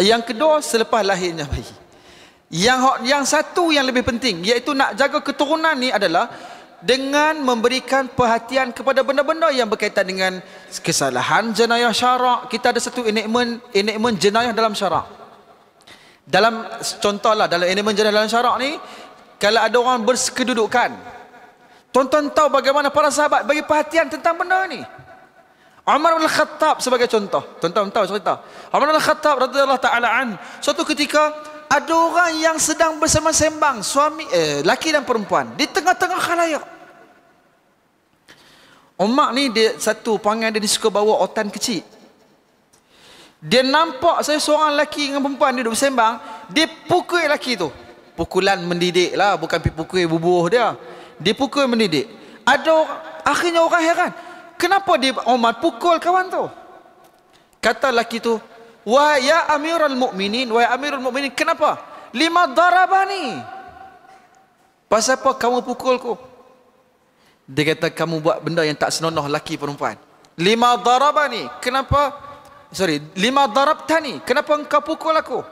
Yang kedua, selepas lahirnya bayi. Yang satu yang lebih penting, iaitu nak jaga keturunan ni adalah dengan memberikan perhatian kepada benda-benda yang berkaitan dengan kesalahan jenayah syarak. Kita ada satu enakmen jenayah dalam syarak. Dalam contohlah, dalam enakmen jenayah dalam syarak ni, kalau ada orang berkedudukan, tuan-tuan tahu bagaimana para sahabat bagi perhatian tentang benda ni. Umar bin Khattab sebagai contoh, tuan-tuan tahu cerita. Umar bin Khattab radhiyallahu taala an, suatu ketika ada orang yang sedang bersembang-sembang, laki dan perempuan di tengah-tengah khalayak. Umar ni dia satu perangai dia suka bawa otan kecil. Dia nampak saya seorang lelaki dengan perempuan dia duduk bersembang, dia pukul lelaki tu. Pukulan mendidik lah, bukan pukul bubuh dia. Dia pukul mendidik. Akhirnya orang heran, kenapa dia Umar pukul kawan tu? Kata lelaki tu, wahai ya Amirul Mukminin, wahai Amirul Mukminin, kenapa? Lima darabani. Pasal apa kamu pukulku? Dia kata, kamu buat benda yang tak senonoh laki perempuan. Lima darabani. Kenapa? Lima darabtani. Kenapa engkau pukul aku?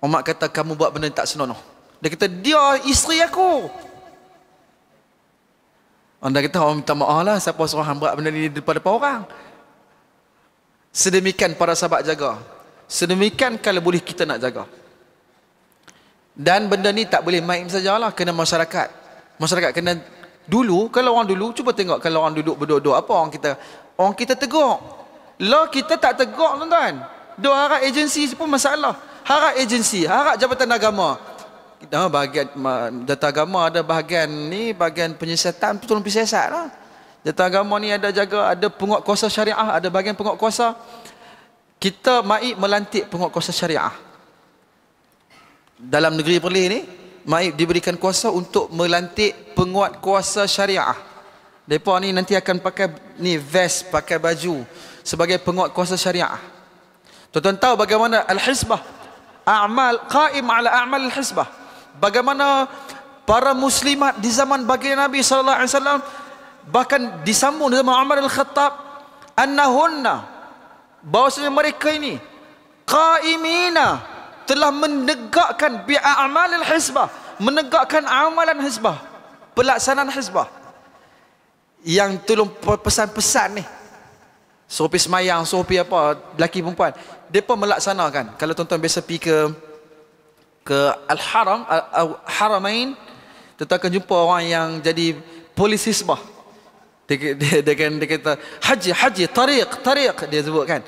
Umar kata, kamu buat benda yang tak senonoh. Dia kata, dia isteri aku. Anda kata, orang minta maaf lah, siapa seorang buat benda ni depan-depan orang. Sedemikian para sahabat jaga. Sedemikian kalau boleh kita nak jaga. Dan benda ni tak boleh main sajalah, kena masyarakat. Masyarakat kena dulu, kalau orang dulu, cuba tengok kalau orang duduk berdua-dua, apa orang kita tegur. Lah kita tak tegur, tuan-tuan. Dua harap agensi pun masalah. Harap agensi, harap jabatan agama. Bahagian jabatan agama ada bahagian ni, bahagian penyiasatan tu tolong penyiasat lah. Jabatan agama ni ada jaga, ada penguatkuasa syariah, ada bahagian penguatkuasa. Kita MAIP melantik penguatkuasa syariah. Dalam negeri Perlis ni, MAIP diberikan kuasa untuk melantik penguatkuasa syariah. Mereka ni nanti akan pakai ni vest, pakai baju sebagai penguatkuasa syariah. Tuan-tuan tahu bagaimana al-hizbah, qaim ala a'mal al-hizbah. Bagaimana para muslimat di zaman baginda Nabi sallallahu alaihi wasallam, bahkan disambung dengan Umar al-Khattab, annahunna, bahawasanya mereka ini qaimina, telah menegakkan bi'amal al-hizbah, menegakkan amalan hizbah, pelaksanaan hizbah. Yang tolong pesan-pesan ni, suruh pergi semayang, suruh pergi apa, lelaki perempuan, mereka melaksanakan. Kalau tuan-tuan biasa pergi ke Al-Haram, Haramain, tuan-tuan akan jumpa orang yang jadi polis hizbah. Dia kata haji tariq dia sebut kan.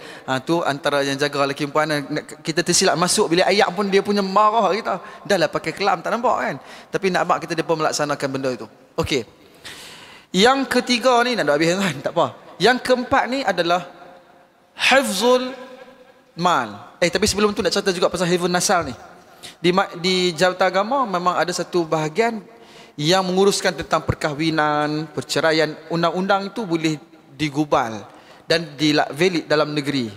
Tu antara yang jaga lelaki perempuan. Kita tersilap masuk bilik ayak pun dia punya marah kita. Dah lah pakai kelam tak nampak kan. Tapi nak abang kita depa melaksanakan benda itu. Okey. Yang ketiga ni nak habis kan, tak apa. Yang keempat ni adalah hifzul mal. Tapi sebelum tu nak cerita juga pasal hifzul nasal ni. Di jabatan agama memang ada satu bahagian yang menguruskan tentang perkahwinan, perceraian. Undang-undang itu boleh digubal dan valid dalam negeri.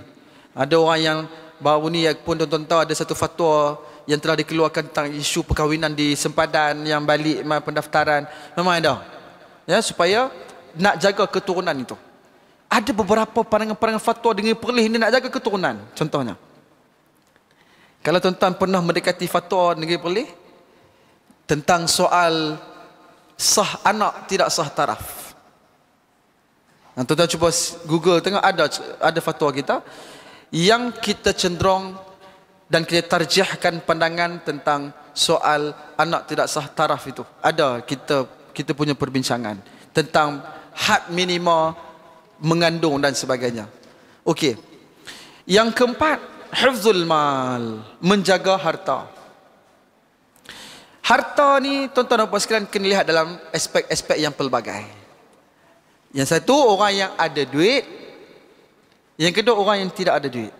Ada orang yang baru ni pun tuan-tuan tahu, ada satu fatwa yang telah dikeluarkan tentang isu perkahwinan di sempadan yang balik pendaftaran. Memang ada. Ya, supaya nak jaga keturunan itu. Ada beberapa pandangan-pandangan fatwa dengan Perlis ni nak jaga keturunan. Contohnya, kalau tuan-tuan pernah mendekati fatwa negeri Perlis tentang soal sah anak tidak sah taraf. Tuan-tuan cuba Google tengok, ada fatwa kita yang kita cenderung dan kita tarjihkan pandangan tentang soal anak tidak sah taraf itu. Ada kita punya perbincangan tentang had minima mengandung dan sebagainya. Okey. Yang keempat, hifzul mal, menjaga harta. Harta ni tuan-tuan dan puan sekalian kena lihat dalam aspek-aspek yang pelbagai. Yang satu, orang yang ada duit. Yang kedua, orang yang tidak ada duit.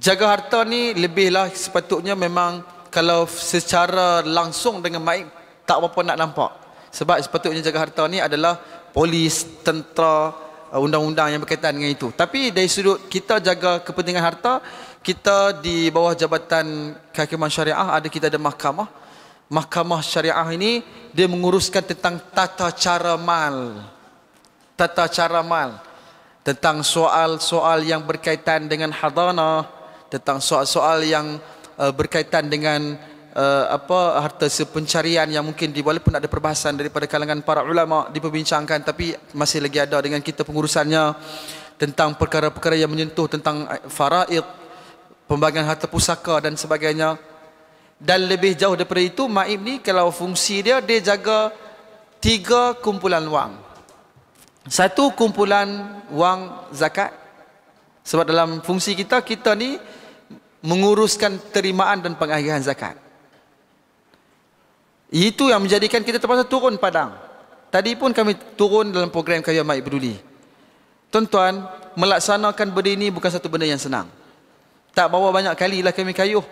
Jaga harta ni lebihlah sepatutnya memang kalau secara langsung dengan baik tak apa nak nampak. Sebab sepatutnya jaga harta ni adalah polis, tentera, undang-undang yang berkaitan dengan itu. Tapi dari sudut kita jaga kepentingan harta, kita di bawah Jabatan Kehakiman Syariah kita ada mahkamah. Mahkamah Syariah ini dia menguruskan tentang tata cara mal. Tata cara mal. Tentang soal-soal yang berkaitan dengan hadanah, tentang soal-soal yang berkaitan dengan harta sepencarian yang mungkin walaupun ada perbahasan daripada kalangan para ulama diperbincangkan, tapi masih lagi ada dengan kita pengurusannya, tentang perkara-perkara yang menyentuh tentang faraid, pembagian harta pusaka dan sebagainya. Dan lebih jauh daripada itu, Maib ni kalau fungsi dia jaga 3 kumpulan wang. 1, kumpulan wang zakat. Sebab dalam fungsi kita ni menguruskan terimaan dan pengalihan zakat. Itu yang menjadikan kita terpaksa turun padang. Tadi pun kami turun dalam program Kayuh Maib Peduli. Tuan-tuan, melaksanakan benda ini bukan satu benda yang senang. Tak bawa banyak kali lah kami kayuh.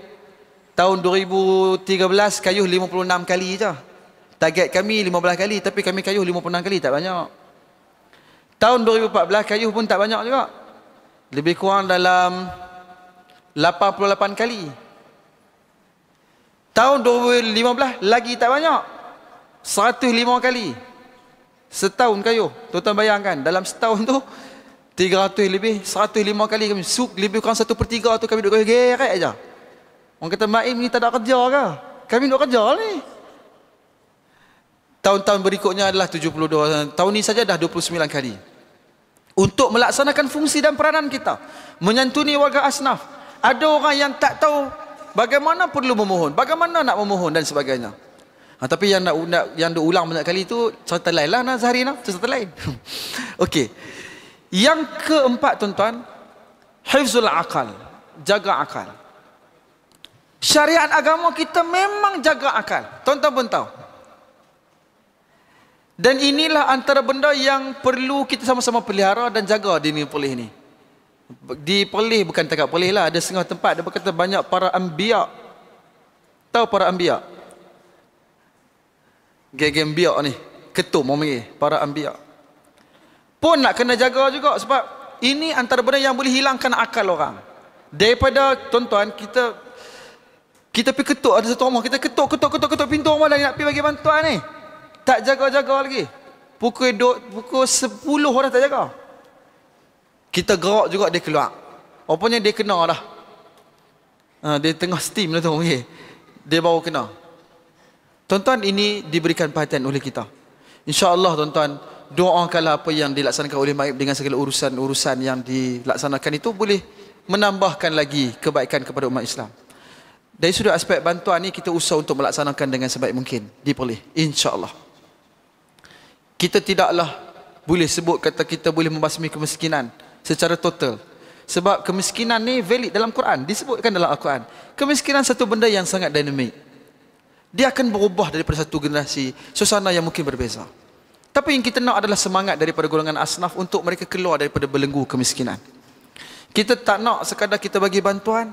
Tahun 2013 kayuh 56 kali je. Target kami 15 kali, tapi kami kayuh 56 kali, tak banyak. Tahun 2014 kayuh pun tak banyak juga. Lebih kurang dalam 88 kali. Tahun 2015 lagi tak banyak. 105 kali. Setahun kayuh. Tuan-tuan bayangkan, dalam setahun tu 300 lebih, 105 kali kami. Lebih kurang 1/3 tu kami duduk geret aja. Orang kata Maim ni tak ada kerja ke? Kami duduk kerja ni. Tahun-tahun berikutnya adalah 72. Tahun ni saja dah 29 kali. Untuk melaksanakan fungsi dan peranan kita, menyantuni warga asnaf. Ada orang yang tak tahu bagaimana perlu memohon, bagaimana nak memohon dan sebagainya. Tapi yang nak ulang banyak kali itu cerita lain lah Nazhari nak cerita lain. Okey. Yang keempat tuan-tuan, hifzul akal, jaga akal. Syariat agama kita memang jaga akal. Tuan-tuan pun tahu. Dan inilah antara benda yang perlu kita sama-sama pelihara dan jaga di negeri Perlis ni. Di Perlis bukan takat Perlis lah, ada setengah tempat dia berkata banyak para anbiya. Tahu para anbiya? Geng-geng biak ni, ketum orang panggil, para anbiya. Pun nak kena jaga juga sebab ini antara benda yang boleh hilangkan akal orang. Daripada tuan-tuan kita pergi ketuk, ada satu rumah kita ketuk pintu rumah lagi nak pergi bagi bantuan ni. Tak jaga-jaga lagi. Pukul 10 orang tak jaga. Kita gerak juga dia keluar. Rupanya dia kena dah. Dia tengah steam lah tu. Okay. Dia baru kena. Tuan-tuan, ini diberikan perhatian oleh kita. InsyaAllah tuan-tuan, doakanlah apa yang dilaksanakan oleh Maib dengan segala urusan-urusan yang dilaksanakan itu boleh menambahkan lagi kebaikan kepada umat Islam. Dari sudut aspek bantuan ni, kita usaha untuk melaksanakan dengan sebaik mungkin. Diperoleh. InsyaAllah. Kita tidaklah boleh sebut kata kita boleh membasmi kemiskinan secara total. Sebab kemiskinan ni valid dalam Quran. Disebutkan dalam Al-Quran. Kemiskinan satu benda yang sangat dinamik. Dia akan berubah daripada satu generasi, suasana yang mungkin berbeza. Tapi yang kita nak adalah semangat daripada golongan asnaf untuk mereka keluar daripada belenggu kemiskinan. Kita tak nak sekadar kita bagi bantuan,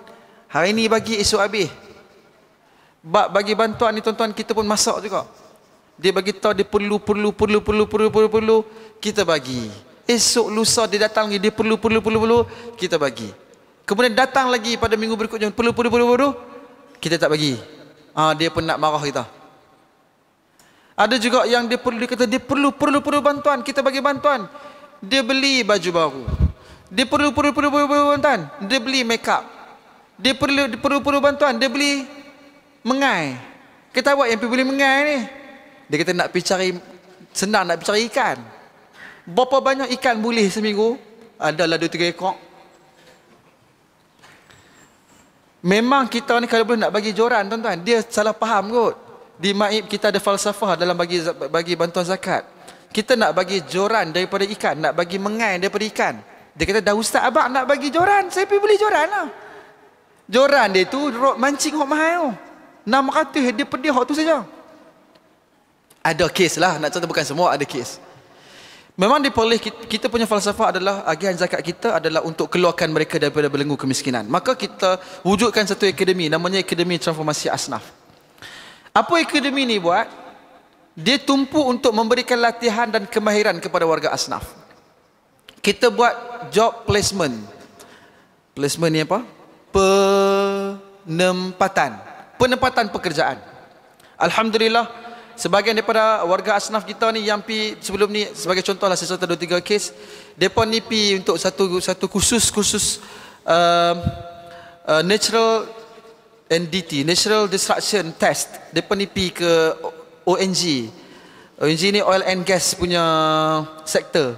hari ini bagi, esok habis. Bagi bantuan ni tuan-tuan, kita pun masak juga. Dia bagi tahu dia perlu, kita bagi. Esok lusa dia datang lagi, dia perlu, kita bagi. Kemudian datang lagi pada minggu berikutnya, perlu, kita tak bagi. Dia pun nak marah kita. Ada juga yang dia kata dia perlu bantuan, kita bagi bantuan. Dia beli baju baru. Dia perlu bantuan, dia beli make up. Dia perlu bantuan, dia beli mengai. Kita buat yang pergi beli mengai ni. Dia kata nak pergi cari, senang nak pergi cari ikan. Berapa banyak ikan boleh seminggu? Adalah 2-3 ekor. Memang kita ni kalau boleh nak bagi joran tuan-tuan, dia salah faham kot. Di Maib kita ada falsafah dalam bagi bantuan zakat. Kita nak bagi joran daripada ikan, nak bagi mengai daripada ikan. Dia kata dah ustaz abang nak bagi joran, saya pergi beli joran lah. Joran dia tu mancing hok mahal. 600 dia pedih hok tu saja. Ada kes lah, nak contoh bukan semua, ada kes. Memang diperoleh kita punya falsafah adalah agihan zakat kita adalah untuk keluarkan mereka daripada belenggu kemiskinan. Maka kita wujudkan satu akademi, namanya Akademi Transformasi Asnaf. Apa akademi ni buat? Dia tumpu untuk memberikan latihan dan kemahiran kepada warga asnaf. kita buat job placement. Placement ni apa? Penempatan pekerjaan. Alhamdulillah, sebahagian daripada warga asnaf kita ni yang pi sebelum ni, sebagai contohlah saya cerita 2-3 kes, depa ni pi untuk satu kursus natural NDT, natural destruction test. Depa ni pi ke ONG. ONG ni oil and gas punya sektor.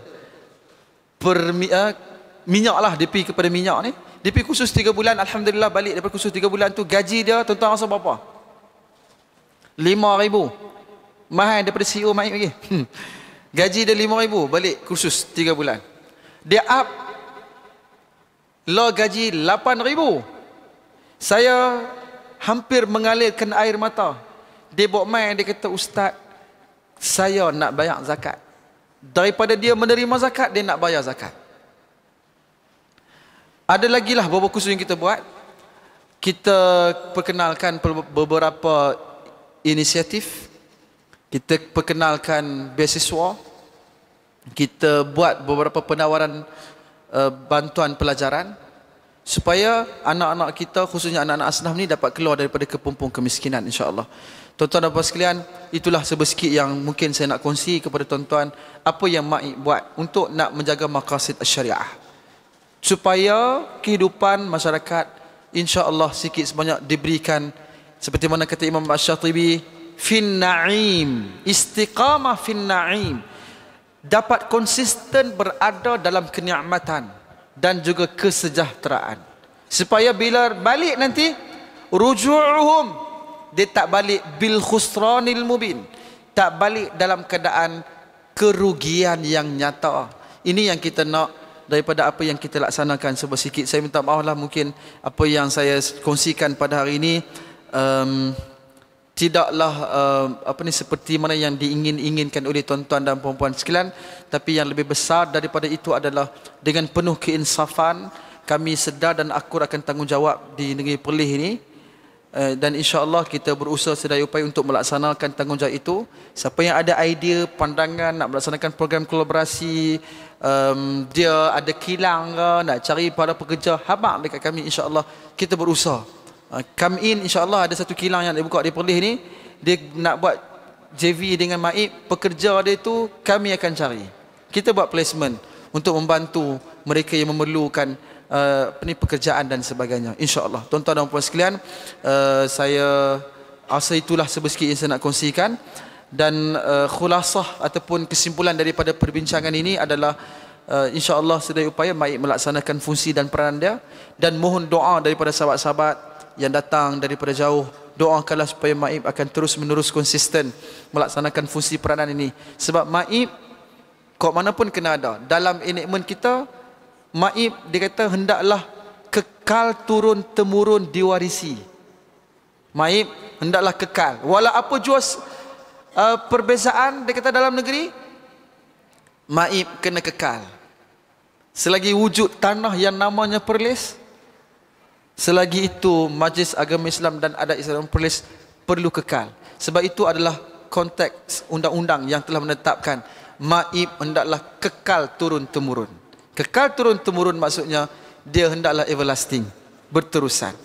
Minyak lah, dia pi kepada minyak ni. Dia pi kursus 3 bulan, alhamdulillah balik daripada kursus 3 bulan tu, gaji dia tuan-tuan rasa berapa? 5,000. Mahal daripada CEO Maib lagi. Gaji dia 5,000, balik kursus 3 bulan. Dia up lo gaji 8,000. Saya hampir mengalirkan air mata. Dia bawa main, dia kata, "Ustaz, saya nak bayar zakat." Daripada dia menerima zakat, dia nak bayar zakat. Ada lagi lah beberapa kursus yang kita buat. Kita perkenalkan beberapa inisiatif. Kita perkenalkan beasiswa. Kita buat beberapa penawaran bantuan pelajaran supaya anak-anak kita, khususnya anak-anak asnaf ni, dapat keluar daripada kepompong kemiskinan, insya-Allah. Tuan-tuan dan puan sekalian, itulah sebesikit yang mungkin saya nak kongsi kepada tuan-tuan, apa yang Maib buat untuk nak menjaga maqasid syariah, supaya kehidupan masyarakat insya-Allah sikit sebanyak diberikan seperti mana kata Imam Asy-Syatibi, fin na'im, istiqamah fin na'im, dapat konsisten berada dalam kenikmatan dan juga kesejahteraan, supaya bila balik nanti ruju'uhum, dia tak balik bil khusranil mubin, tak balik dalam keadaan kerugian yang nyata. Ini yang kita nak daripada apa yang kita laksanakan. Sedikit saya minta maaf lah, mungkin apa yang saya kongsikan pada hari ini tidaklah seperti mana yang diinginkan oleh tuan-tuan dan puan-puan sekalian, tapi yang lebih besar daripada itu adalah dengan penuh keinsafan kami sedar dan akur akan tanggungjawab di negeri Perlis ini, dan insya-Allah kita berusaha sedaya upaya untuk melaksanakan tanggungjawab itu. Siapa yang ada idea, pandangan nak melaksanakan program kolaborasi, dia ada kilang ke, nak cari para pekerja, habaq dekat kami, insya-Allah kita berusaha. Come in, insya-Allah ada satu kilang yang dibuka di Perlis ni, dia nak buat JV dengan Maib, pekerja dia tu kami akan cari. Kita buat placement untuk membantu mereka yang memerlukan pekerjaan dan sebagainya, insya-Allah. Tuan-tuan dan puan sekalian, saya rasa itulah sebesikit yang saya nak kongsikan. Dan khulasah ataupun kesimpulan daripada perbincangan ini adalah insya-Allah sedaya upaya Maib melaksanakan fungsi dan peranan dia, dan mohon doa daripada sahabat-sahabat yang datang daripada jauh. Doakanlah supaya Maib akan terus menerus konsisten melaksanakan fungsi peranan ini, sebab Maib kok mana pun kena ada dalam enakmen kita. Maib dia kata hendaklah kekal turun temurun diwarisi. Maib hendaklah kekal, walau apa jua perbezaan dia kata dalam negeri, Maib kena kekal. Selagi wujud tanah yang namanya Perlis, selagi itu Majlis Agama Islam dan Adat Islam Perlis perlu kekal. Sebab itu adalah konteks undang-undang yang telah menetapkan Maib hendaklah kekal turun temurun. Kekal turun temurun maksudnya dia hendaklah everlasting, berterusan.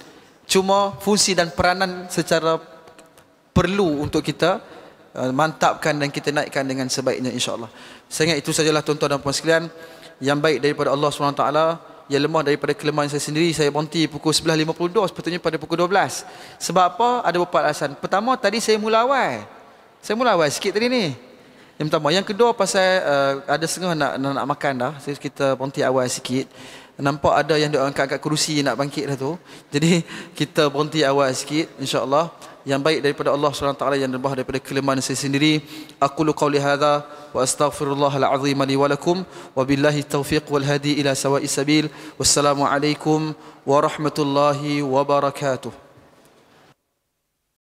Cuma fungsi dan peranan secara perlu untuk kita mantapkan dan kita naikkan dengan sebaiknya, insya-Allah. Saya ingat itu sajalah tuan-tuan dan puan sekalian. Yang baik daripada Allah SWT, yang lemah daripada kelemahan saya sendiri. Saya berhenti pukul 11.52, sepatutnya pada pukul 12. Sebab apa? Ada beberapa alasan. Pertama, tadi saya mula awal. Saya mula awal sikit tadi ni. Yang pertama. Yang kedua, pasal ada setengah nak makan dah. Kita berhenti awal sikit. Nampak ada yang dia angkat kerusi nak bangkit dah tu. Jadi kita berhenti awal sikit, insya-Allah. Yang baik daripada Allah SWT, yang lemah daripada kelemahan saya sendiri. Aqulu qawli hadza wa astaghfirullahal azim li wa lakum, wa billahi taufiq wal hadi ila sawa'is sabil. Wassalamu alaikum warahmatullahi wabarakatuh.